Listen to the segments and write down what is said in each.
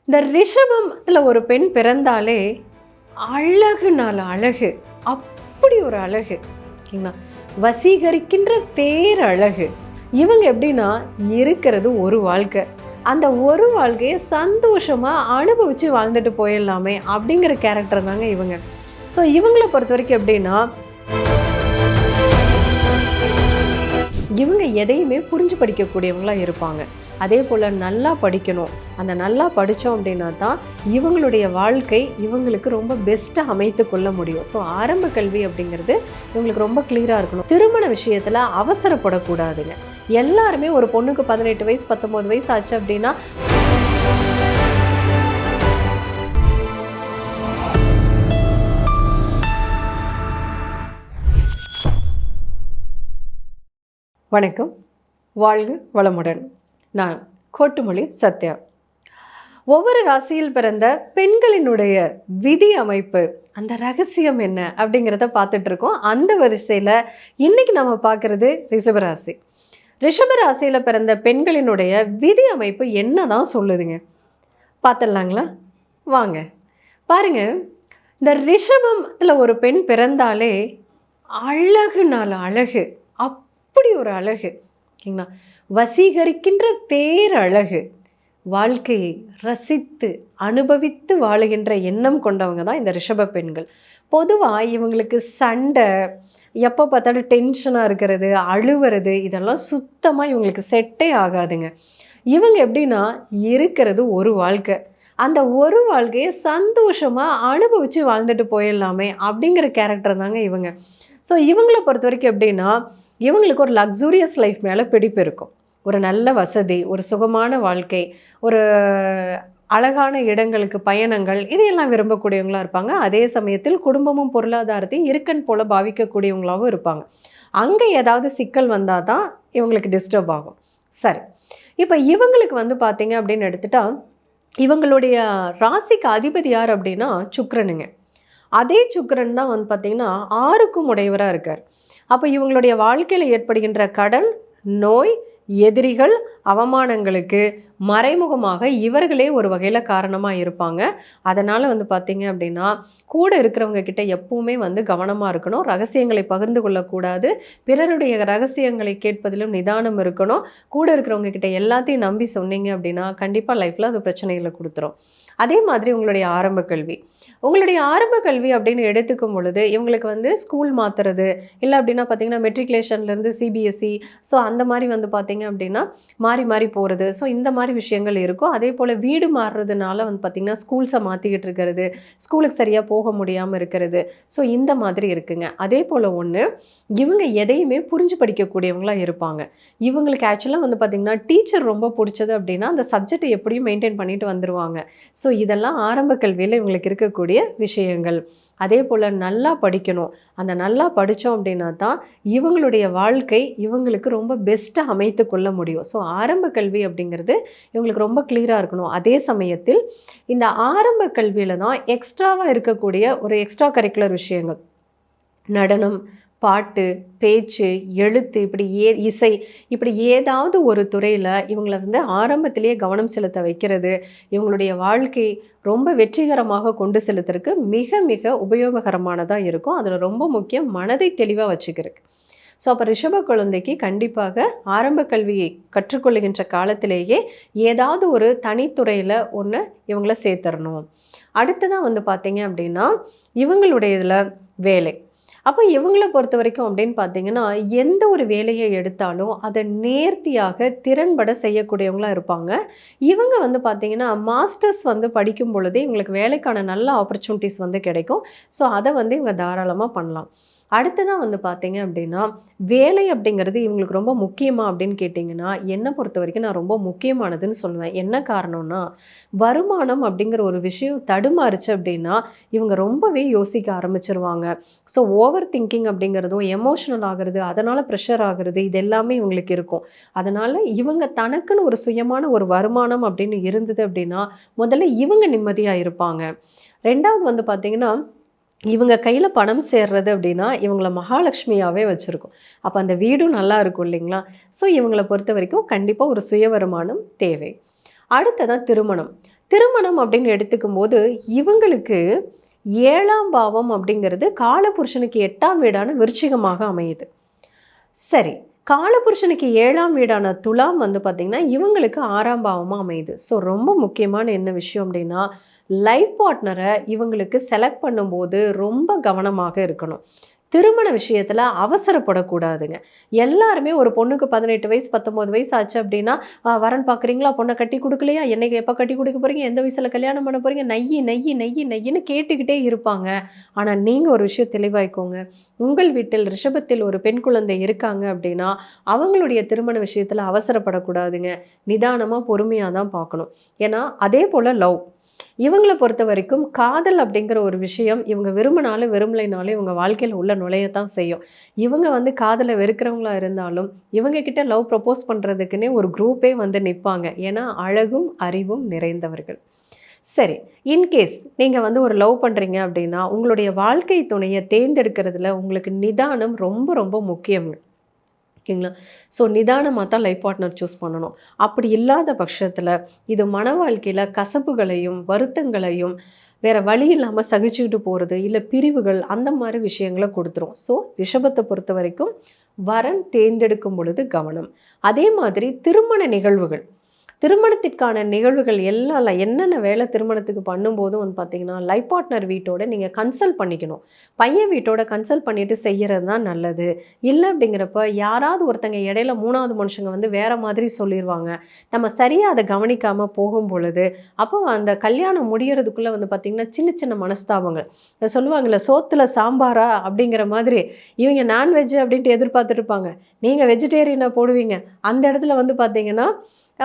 இந்த ரிஷபத்துல ஒரு பெண் பிறந்தாலே அழகுனால அழகு, அப்படி ஒரு அழகு ஓகேங்களா, வசீகரிக்கின்ற பேரழகு. இவங்க எப்படின்னா இருக்கிறது ஒரு வாழ்க்கை, அந்த ஒரு வாழ்க்கையை சந்தோஷமாக அனுபவித்து வாழ்ந்துட்டு போயிடலாமே அப்படிங்கிற கேரக்டர் தாங்க இவங்க. ஸோ இவங்களை பொறுத்த வரைக்கும் எப்படின்னா இவங்க எதையுமே புரிஞ்சு படிக்கக்கூடியவங்களாக இருப்பாங்க. அதே போல் நல்லா படிக்கணும், அந்த நல்லா படித்தோம் அப்படின்னா தான் இவங்களுடைய வாழ்க்கை இவங்களுக்கு ரொம்ப பெஸ்ட்டாக அமைத்து கொள்ள முடியும். ஸோ ஆரம்ப கல்வி அப்படிங்கிறது இவங்களுக்கு ரொம்ப கிளியராக இருக்கணும். திருமண விஷயத்தில் அவசரப்படக்கூடாதுங்க. எல்லாருமே ஒரு பொண்ணுக்கு 18 வயசு 19 வயசு ஆச்சு அப்படின்னா வணக்கம், வாழ்க வளமுடன். நான் கோட்டுமொழி சத்யா. ஒவ்வொரு ராசியில் பிறந்த பெண்களினுடைய விதி அமைப்பு, அந்த ரகசியம் என்ன அப்படிங்கிறத பார்த்துட்டு இருக்கோம். அந்த வரிசையில் இன்னைக்கு நம்ம பார்க்குறது ரிஷபராசி. ரிஷபராசியில் பிறந்த பெண்களினுடைய விதி அமைப்பு என்ன தான் சொல்லுதுங்க, பார்த்துடலாங்களா? வாங்க பாருங்க. இந்த ரிஷபத்தில் ஒரு பெண் பிறந்தாலே அழகுனால அழகு, அப்படி ஒரு அழகு ஓகேங்களா, வசீகரிக்கின்ற பேரழகு. வாழ்க்கையை ரசித்து அனுபவித்து வாழுகின்ற எண்ணம் கொண்டவங்க தான் இந்த ரிஷப பெண்கள். பொதுவாக இவங்களுக்கு சண்டை, எப்போ பார்த்தாலும் டென்ஷனாக இருக்கிறது, அழுவுறது, இதெல்லாம் சுத்தமாக இவங்களுக்கு செட்டே ஆகாதுங்க. இவங்க எப்படின்னா இருக்கிறது ஒரு வாழ்க்கை, அந்த ஒரு வாழ்க்கையை சந்தோஷமாக அனுபவித்து வாழ்ந்துட்டு போயிடலாமே அப்படிங்கிற கேரக்டர் தாங்க இவங்க. ஸோ இவங்களை பொறுத்த வரைக்கும் எப்படின்னா இவங்களுக்கு ஒரு லக்ஸூரியஸ் லைஃப் மேலே பிடிப்பு இருக்கும். ஒரு நல்ல வசதி, ஒரு சுகமான வாழ்க்கை, ஒரு அழகான இடங்களுக்கு பயணங்கள், இதையெல்லாம் விரும்பக்கூடியவங்களாக இருப்பாங்க. அதே சமயத்தில் குடும்பமும் பொருளாதாரத்தையும் இருக்கன் போல் பாவிக்கக்கூடியவங்களாகவும் இருப்பாங்க. அங்கே ஏதாவது சிக்கல் வந்தால் தான் இவங்களுக்கு டிஸ்டர்ப் ஆகும். சரி, இப்போ இவங்களுக்கு பார்த்தீங்க அப்படின்னு எடுத்துட்டா இவங்களுடைய ராசிக்கு அதிபதி யார் அப்படின்னா சுக்கிரனுங்க. அதே சுக்கிரன் தான் பார்த்திங்கன்னா 6க்கும் உடையவராக இருக்கார். அப்போ இவங்களுடைய வாழ்க்கையில் ஏற்படுகின்ற கடன், நோய், எதிரிகள், அவமானங்களுக்கு மறைமுகமாக இவர்களே ஒரு வகையில் காரணமாக இருப்பாங்க. அதனால் பார்த்திங்க அப்படின்னா கூட இருக்கிறவங்க கிட்ட எப்பவுமே கவனமாக இருக்கணும். ரகசியங்களை பகிர்ந்து கொள்ளக்கூடாது. பிறருடைய ரகசியங்களை கேட்பதிலும் நிதானம் இருக்கணும். கூட இருக்கிறவங்க கிட்ட எல்லாத்தையும் நம்பி சொன்னீங்க அப்படின்னா கண்டிப்பாக லைஃப்பில் அது பிரச்சனைகளை கொடுத்துரும். அதே மாதிரி உங்களுடைய ஆரம்ப கல்வி அப்படின்னு எடுத்துக்கும் பொழுது இவங்களுக்கு ஸ்கூல் மாற்றுறது, இல்லை அப்படின்னா பார்த்திங்கன்னா மெட்ரிகுலேஷன்லேருந்து சிபிஎஸ்சி, ஸோ அந்த மாதிரி பார்த்திங்க அப்படின்னா மாறி மாறி போகிறது. ஸோ இந்த மாதிரி விஷயங்கள் இருக்கும். அதே போல் வீடு மாறுறதுனால பார்த்திங்கன்னா ஸ்கூல்ஸை மாற்றிக்கிட்டு இருக்கிறது, ஸ்கூலுக்கு சரியாக போக முடியாமல் இருக்கிறது. ஸோ இந்த மாதிரி இருக்குங்க. அதே போல் இவங்க எதையுமே புரிஞ்சு படிக்கக்கூடியவங்களாக இருப்பாங்க. இவங்களுக்கு ஆக்சுவலாக பார்த்திங்கன்னா டீச்சர் ரொம்ப பிடிச்சது அப்படின்னா அந்த சப்ஜெக்டை எப்படியும் மெயின்டைன் பண்ணிட்டு வந்துடுவாங்க. ஸோ இதெல்லாம் ஆரம்ப கல்வியில் இவங்களுக்கு இருக்கக்கூடிய விஷயங்கள். அதே போல் நல்லா படிக்கணும், அந்த நல்லா படித்தோம் அப்படின்னா தான் இவங்களுடைய வாழ்க்கை இவங்களுக்கு ரொம்ப பெஸ்ட்டாக அமைத்து கொள்ள முடியும். ஸோ ஆரம்ப கல்வி அப்படிங்கிறது இவங்களுக்கு ரொம்ப கிளியராக இருக்கணும். அதே சமயத்தில் இந்த ஆரம்ப கல்வியில் தான் எக்ஸ்ட்ராவாக இருக்கக்கூடிய ஒரு எக்ஸ்ட்ரா கரிக்குலர் விஷயங்கள், நடனம், பாட்டு, பேச்சு, எழுத்து, இப்படி இசை, இப்படி ஏதாவது ஒரு துறையில் இவங்களை ஆரம்பத்திலேயே கவனம் செலுத்த வைக்கிறது இவங்களுடைய வாழ்க்கை ரொம்ப வெற்றிகரமாக கொண்டு செலுத்துறதுக்கு மிக மிக உபயோககரமானதாக இருக்கும். அதில் ரொம்ப முக்கியம் மனதை தெளிவாக வச்சுக்கிறதுக்கு. ஸோ அப்போ ரிஷப குழந்தைக்கு கண்டிப்பாக ஆரம்ப கல்வியை கற்றுக்கொள்ளுகின்ற காலத்திலேயே ஏதாவது ஒரு தனித்துறையில் ஒன்று இவங்கள சேர்த்துடணும். அடுத்ததான் பார்த்தீங்க அப்படின்னா இவங்களுடைய இதில் வேலை. அப்போ இவங்களை பொறுத்த வரைக்கும் அப்படின்னு பார்த்தீங்கன்னா எந்த ஒரு வேலையை எடுத்தாலும் அதை நேர்த்தியாக திறன்பட செய்யக்கூடியவங்களாக இருப்பாங்க. இவங்க பார்த்தீங்கன்னா மாஸ்டர்ஸ் படிக்கும் பொழுதே இவங்களுக்கு வேலைக்கான நல்ல ஆப்பர்ச்சுனிட்டிஸ் கிடைக்கும். ஸோ அதை இவங்க தாராளமாக பண்ணலாம். அடுத்ததான் பார்த்தீங்க அப்படின்னா வேலை அப்படிங்கிறது இவங்களுக்கு ரொம்ப முக்கியமாக அப்படின்னு கேட்டிங்கன்னா என்னை பொறுத்த வரைக்கும் நான் ரொம்ப முக்கியமானதுன்னு சொல்லுவேன். என்ன காரணம்னா வருமானம் அப்படிங்கிற ஒரு விஷயம் தடுமாறுச்சு அப்படின்னா இவங்க ரொம்பவே யோசிக்க ஆரம்பிச்சிருவாங்க. ஸோ ஓவர் திங்கிங் அப்படிங்கிறதும் எமோஷனல் ஆகிறது, அதனால் ப்ரெஷர் ஆகிறது, இது எல்லாமே இவங்களுக்கு இருக்கும். அதனால் இவங்க தனக்குன்னு ஒரு சுயமான ஒரு வருமானம் அப்படின்னு இருந்தது அப்படின்னா முதல்ல இவங்க நிம்மதியாக இருப்பாங்க. ரெண்டாவது பார்த்திங்கன்னா இவங்க கையில் பணம் சேர்றது அப்படின்னா இவங்கள மகாலட்சுமியாகவே வச்சுருக்கோம். அப்போ அந்த வீடும் நல்லா இருக்கும் இல்லைங்களா? ஸோ இவங்களை பொறுத்த வரைக்கும் கண்டிப்பாக ஒரு சுய வருமானம் தேவை. அடுத்ததான் திருமணம். திருமணம் அப்படின்னு எடுத்துக்கும் போது இவங்களுக்கு 7ஆம் பாவம் அப்படிங்கிறது காலபுருஷனுக்கு 8ஆம் வீடான விருச்சிகமாக அமையுது. சரி, காலபுருஷனுக்கு 7ஆம் வீடான துலாம் வந்து பார்த்திங்கன்னா இவங்களுக்கு 6ஆம் பாவமாக அமையுது. ஸோ ரொம்ப முக்கியமான என்ன விஷயம் அப்படின்னா, லைஃப் பார்ட்னரை இவங்களுக்கு செலக்ட் பண்ணும்போது ரொம்ப கவனமாக இருக்கணும். திருமண விஷயத்தில் அவசரப்படக்கூடாதுங்க. எல்லாருமே ஒரு பொண்ணுக்கு 18 வயசு 19 வயசு ஆச்சு அப்படின்னா, வரன் பார்க்குறீங்களா, பொண்ணை கட்டி கொடுக்கலையா, என்னைக்கு எப்போ கட்டி கொடுக்க போகிறீங்க, எந்த வயசில் கல்யாணம் பண்ண போகிறீங்க, நெய்யி நெய்யி நெய்யி நெய்யின்னு கேட்டுக்கிட்டே இருப்பாங்க. ஆனால் நீங்கள் ஒரு விஷயம் தெளிவாய்க்கோங்க. உங்கள் வீட்டில் ரிஷபத்தில் ஒரு பெண் குழந்தை இருக்காங்க அப்படின்னா அவங்களுடைய திருமண விஷயத்தில் அவசரப்படக்கூடாதுங்க. நிதானமாக பொறுமையாக தான் பார்க்கணும். ஏன்னா அதே போல் லவ் இவங்களை பொறுத்த வரைக்கும் காதல் அப்படிங்கிற ஒரு விஷயம் இவங்க விரும்பினாலும் விரும்பலைனாலும் இவங்க வாழ்க்கையில் உள்ள நுழையத்தான் செய்யும். இவங்க வந்து காதலை வெறுக்கிறவங்களா இருந்தாலும் இவங்க கிட்ட லவ் ப்ரப்போஸ் பண்ணுறதுக்குன்னே ஒரு குரூப்பே வந்து நிற்பாங்க. ஏன்னா அழகும் அறிவும் நிறைந்தவர்கள். சரி, இன்கேஸ் நீங்கள் வந்து ஒரு லவ் பண்ணுறீங்க அப்படின்னா உங்களுடைய வாழ்க்கை துணையை தேர்ந்தெடுக்கிறதுல உங்களுக்கு நிதானம் ரொம்ப ரொம்ப முக்கியங்க. ஓகேங்களா? ஸோ நிதானமாக தான் லைஃப் பார்ட்னர் சூஸ் பண்ணணும். அப்படி இல்லாத பட்சத்தில் இது மன வாழ்க்கையில் கசப்புகளையும் வருத்தங்களையும் வேறு வழி இல்லாமல் சகிச்சுக்கிட்டு போகிறது, இல்லை பிரிவுகள், அந்த மாதிரி விஷயங்களை கொடுத்துரும். ஸோ ரிஷபத்தை பொறுத்த வரைக்கும் வரன் தேர்ந்தெடுக்கும் பொழுது கவனம். அதே மாதிரி திருமண நிகழ்வுகள், திருமணத்திற்கான நிகழ்வுகள் எல்லாம் என்னென்ன வேலை திருமணத்துக்கு பண்ணும்போதும் வந்து பார்த்திங்கன்னா லைஃப் பார்ட்னர் வீட்டோட நீங்கள் கன்சல்ட் பண்ணிக்கணும். பையன் வீட்டோட கன்சல்ட் பண்ணிவிட்டு செய்கிறது தான் நல்லது. இல்லை அப்படிங்கிறப்ப யாராவது ஒருத்தங்க இடையில 3வது மனுஷங்க வந்து வேறு மாதிரி சொல்லிடுவாங்க. நம்ம சரியாக அதை கவனிக்காமல் போகும் பொழுது அப்போ அந்த கல்யாணம் முடிகிறதுக்குள்ளே வந்து பார்த்திங்கன்னா சின்ன சின்ன மனஸ்தாபங்கள் சொல்லுவாங்கள்ல, சோத்தில் சாம்பாரா அப்படிங்கிற மாதிரி இவங்க நான்வெஜ் அப்படின்ட்டு எதிர்பார்த்துருப்பாங்க. நீங்கள் வெஜிடேரியனை போடுவீங்க. அந்த இடத்துல வந்து பார்த்திங்கன்னா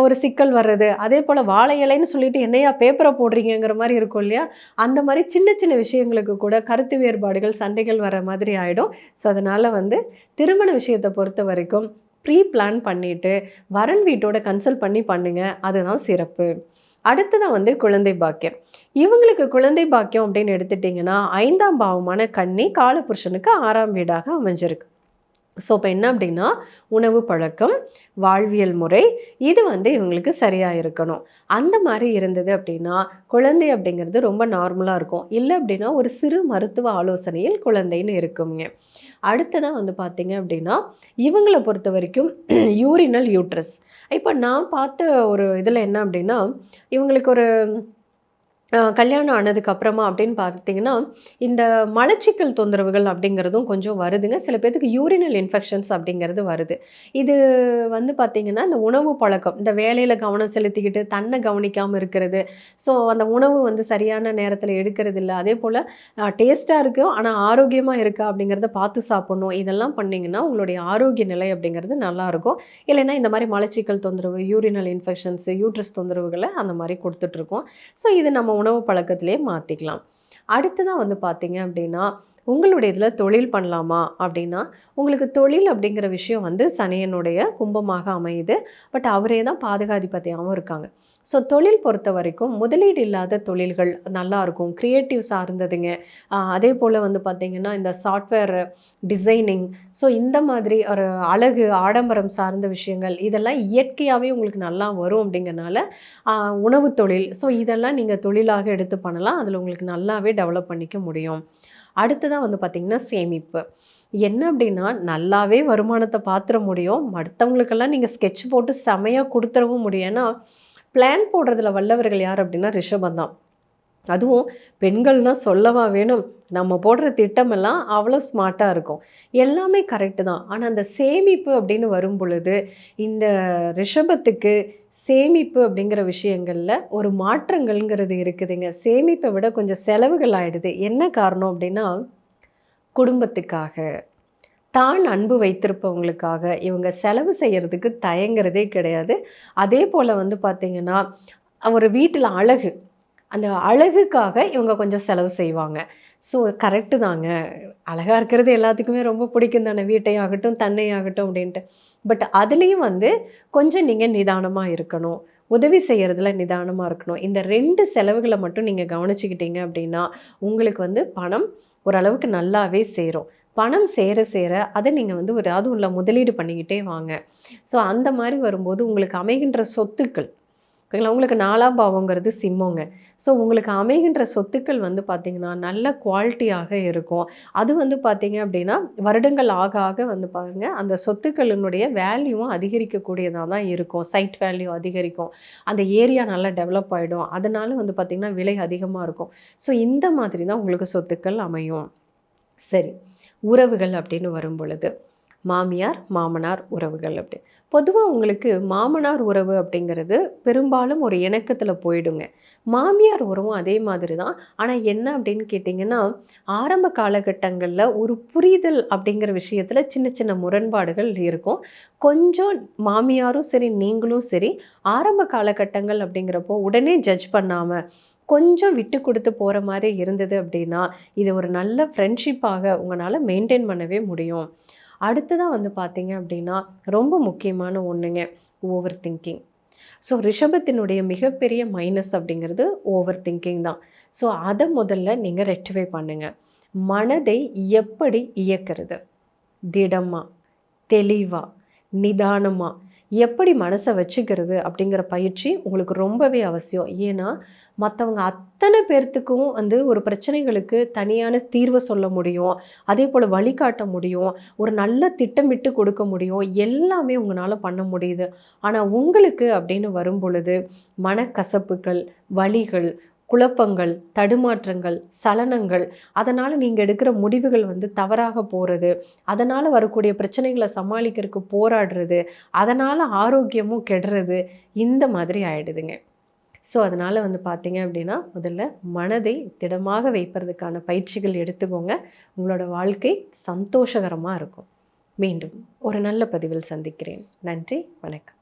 ஒரு சிக்கல் வர்றது. அதே போல் வாழை இலைன்னு சொல்லிட்டு என்னையா பேப்பரை போடுறீங்கிற மாதிரி இருக்கும் இல்லையா? அந்த மாதிரி சின்ன சின்ன விஷயங்களுக்கு கூட கருத்து வேறுபாடுகள், சண்டைகள் வர மாதிரி ஆகிடும். ஸோ அதனால் வந்து திருமண விஷயத்தை பொறுத்த வரைக்கும் ப்ரீ பிளான் பண்ணிவிட்டு வரன் வீட்டோட கன்சல்ட் பண்ணி பண்ணுங்கள். அதுதான் சிறப்பு. அடுத்ததான் வந்து குழந்தை பாக்கியம். இவங்களுக்கு குழந்தை பாக்கியம் அப்படின்னு எடுத்துட்டிங்கன்னா 5ஆம் பாவமான கன்னி காலபுருஷனுக்கு 6ஆம் வீடாக அமைஞ்சிருக்கு. ஸோ இப்போ என்ன அப்படின்னா உணவு பழக்கம், வாழ்வியல் முறை, இது வந்து இவங்களுக்கு சரியாக இருக்கணும். அந்த மாதிரி இருந்தது அப்படின்னா குழந்தை அப்படிங்கிறது ரொம்ப நார்மலாக இருக்கும். இல்லை அப்படின்னா ஒரு சிறு மருத்துவ ஆலோசனையில் குழந்தைன்னு இருக்குங்க. அடுத்ததான் வந்து பார்த்திங்க அப்படின்னா இவங்களை பொறுத்த வரைக்கும் யூரினல் யூட்ரஸ். இப்போ நான் பார்த்த ஒரு இதில் என்ன அப்படின்னா இவங்களுக்கு ஒரு கல்யாணம் ஆனதுக்கப்புறமா அப்படின்னு பார்த்தீங்கன்னா இந்த மலச்சிக்கல் தொந்தரவுகள் அப்படிங்கிறதும் கொஞ்சம் வருதுங்க. சில பேர்த்துக்கு யூரினல் இன்ஃபெக்ஷன்ஸ் அப்படிங்கிறது வருது. இது வந்து பார்த்திங்கன்னா இந்த உணவு பழக்கம், இந்த வேலையில் கவனம் செலுத்திக்கிட்டு தன்னை கவனிக்காமல் இருக்கிறது, ஸோ அந்த உணவு வந்து சரியான நேரத்தில் எடுக்கிறது இல்லை, அதே போல் டேஸ்ட்டாக இருக்கும் ஆனால் ஆரோக்கியமாக இருக்கா அப்படிங்கிறத பார்த்து சாப்பிட்ணும். இதெல்லாம் பண்ணிங்கன்னா உங்களுடைய ஆரோக்கிய நிலை அப்படிங்கிறது நல்லாயிருக்கும். இல்லைன்னா இந்த மாதிரி மலச்சிக்கல் தொந்தரவு, யூரினல் இன்ஃபெக்ஷன்ஸு, யூட்ரஸ் தொந்தரவுகளை அந்த மாதிரி கொடுத்துட்ருக்கோம். ஸோ இது நம்ம உணவு பழக்கத்திலே மாற்றிக்கலாம். அடுத்ததான் வந்து பார்த்திங்க அப்படின்னா உங்களுடைய இதில் தொழில் பண்ணலாமா அப்படின்னா உங்களுக்கு தொழில் அப்படிங்கிற விஷயம் வந்து சனியனுடைய கும்பமாக அமையுது. பட் அவரே தான் பாதுகாதிபதியாகவும் இருக்காங்க. ஸோ தொழில் பொறுத்த வரைக்கும் முதலீடு இல்லாத தொழில்கள் நல்லாயிருக்கும், க்ரியேட்டிவ் சார்ந்ததுங்க. அதே போல் வந்து பார்த்திங்கன்னா இந்த சாஃப்ட்வேர் டிசைனிங், ஸோ இந்த மாதிரி ஒரு அழகு ஆடம்பரம் சார்ந்த விஷயங்கள் இதெல்லாம் இயற்கையாகவே உங்களுக்கு நல்லா வரும். அப்படிங்கிறனால உணவு தொழில், ஸோ இதெல்லாம் நீங்கள் தொழிலாக எடுத்து பண்ணலாம். அதில் உங்களுக்கு நல்லாவே டெவலப் பண்ணிக்க முடியும். அடுத்ததான் வந்து பார்த்திங்கன்னா சேமிப்பு. என்ன அப்படின்னா நல்லாவே வருமானத்தை பார்த்துட முடியும். மற்றவங்களுக்கெல்லாம் நீங்கள் ஸ்கெட்ச் போட்டு செமையாக கொடுத்துடவும் முடியும். ஏன்னா பிளான் போடுறதுல வல்லவர்கள் யார் அப்படின்னா ரிஷபம் தான். அதுவும் பெண்கள்னால் சொல்லவா வேணும். நம்ம போடுற திட்டமெல்லாம் அவ்வளோ ஸ்மார்ட்டாக இருக்கும், எல்லாமே கரெக்டு தான். ஆனால் அந்த சேமிப்பு அப்படின்னு வரும் பொழுது இந்த ரிஷபத்துக்கு சேமிப்பு அப்படிங்கிற விஷயங்களில் ஒரு மாற்றங்கள்ங்கிறது இருக்குதுங்க. சேமிப்பை விட கொஞ்சம் செலவுகள் ஆகிடுது. என்ன காரணம் அப்படின்னா குடும்பத்துக்காக, தான் அன்பு வைத்திருப்பவங்களுக்காக இவங்க செலவு செய்கிறதுக்கு தயங்குறதே கிடையாது. அதே போல் வந்து பார்த்திங்கன்னா ஒரு வீட்டில் அழகு, அந்த அழகுக்காக இவங்க கொஞ்சம் செலவு செய்வாங்க. ஸோ கரெக்டு தாங்க, அழகாக இருக்கிறது எல்லாத்துக்குமே ரொம்ப பிடிக்கும் தானே, வீட்டையாகட்டும் தன்னையாகட்டும் அப்படின்ட்டு. பட் அதுலேயும் வந்து கொஞ்சம் நீங்கள் நிதானமாக இருக்கணும், உதவி செய்கிறதுல நிதானமாக இருக்கணும். இந்த 2 செலவுகளை மட்டும் நீங்கள் கவனிச்சுக்கிட்டீங்க அப்படின்னா உங்களுக்கு வந்து பணம் ஓரளவுக்கு நல்லாவே சேரும். பணம் சேர சேர அதை நீங்கள் வந்து ஒரு அதுவும் முதலீடு பண்ணிக்கிட்டே வாங்க. ஸோ அந்த மாதிரி வரும்போது உங்களுக்கு அமைகின்ற சொத்துக்கள் ஓகேங்களா. உங்களுக்கு 4ஆம் பாவங்கிறது சிம்மங்க. ஸோ உங்களுக்கு அமைகின்ற சொத்துக்கள் வந்து பார்த்திங்கன்னா நல்ல குவாலிட்டியாக இருக்கும். அது வந்து பார்த்திங்க அப்படின்னா வருடங்கள் ஆக ஆக வந்து பாருங்கள் அந்த சொத்துக்களினுடைய வேல்யூவும் அதிகரிக்கக்கூடியதாக தான் இருக்கும். சைட் வேல்யூ அதிகரிக்கும், அந்த ஏரியா நல்லா டெவலப் ஆகிடும், அதனால வந்து பார்த்திங்கன்னா விலை அதிகமாக இருக்கும். ஸோ இந்த மாதிரி தான் உங்களுக்கு சொத்துக்கள் அமையும். சரி, உறவுகள் அப்படின்னு வரும் பொழுது மாமியார் மாமனார் உறவுகள் அப்படி பொதுவாக உங்களுக்கு மாமனார் உறவு அப்படிங்கிறது பெரும்பாலும் ஒரு இணக்கத்தில் போயிடுங்க. மாமியார் உறவும் அதே மாதிரி தான். ஆனால் என்ன அப்படின்னு கேட்டிங்கன்னா, ஆரம்ப காலகட்டங்களில் ஒரு புரிதல் அப்படிங்கிற விஷயத்தில் சின்ன சின்ன முரண்பாடுகள் இருக்கும். கொஞ்சம் மாமியாரும் சரி நீங்களும் சரி ஆரம்ப காலகட்டங்கள் அப்படிங்கிறப்போ உடனே ஜட்ஜ் பண்ணாமல் கொஞ்சம் விட்டு கொடுத்து போகிற மாதிரி இருந்தது அப்படின்னா இது ஒரு நல்ல ஃப்ரெண்ட்ஷிப்பாக உங்களால் மெயின்டைன் பண்ணவே முடியும். அடுத்ததாக வந்து பார்த்தீங்க அப்படின்னா ரொம்ப முக்கியமான ஒன்றுங்க, ஓவர் திங்கிங். ஸோ ரிஷபத்தினுடைய மிகப்பெரிய மைனஸ் அப்படிங்கிறது ஓவர் திங்கிங் தான். ஸோ அதை முதல்ல நீங்கள் ரெக்டிஃபை பண்ணுங்கள். மனதை எப்படி இயக்கிறது, திடமாக தெளிவாக நிதானமாக எப்படி மனசை வச்சுக்கிறது அப்படிங்கிற பயிற்சி உங்களுக்கு ரொம்பவே அவசியம். ஏன்னா மற்றவங்க அத்தனை பேர்த்துக்கும் வந்து ஒரு பிரச்சனைகளுக்கு தனியான தீர்வை சொல்ல முடியும், அதே போல் வழிகாட்ட முடியும், ஒரு நல்ல திட்டமிட்டு கொடுக்க முடியும், எல்லாமே உங்களால் பண்ண முடியுது. ஆனால் உங்களுக்கு அப்படின்னு வரும் பொழுது மனக்கசப்புகள், வலிகள், குழப்பங்கள், தடுமாற்றங்கள், சலனங்கள், அதனால் நீங்கள் எடுக்கிற முடிவுகள் வந்து தவறாக போகிறது, அதனால் வரக்கூடிய பிரச்சனைகளை சமாளிக்கிறதுக்கு போராடுறது, அதனால் ஆரோக்கியமும் கெடுறது, இந்த மாதிரி ஆயிடுதுங்க. ஸோ அதனால் வந்து பார்த்தீங்க அப்படின்னா முதல்ல மனதை திடமாக வைப்பதற்கான பயிற்சிகள் எடுத்துக்கோங்க. உங்களோட வாழ்க்கை சந்தோஷகரமாக இருக்கும். மீண்டும் ஒரு நல்ல பதிவில் சந்திக்கிறேன். நன்றி, வணக்கம்.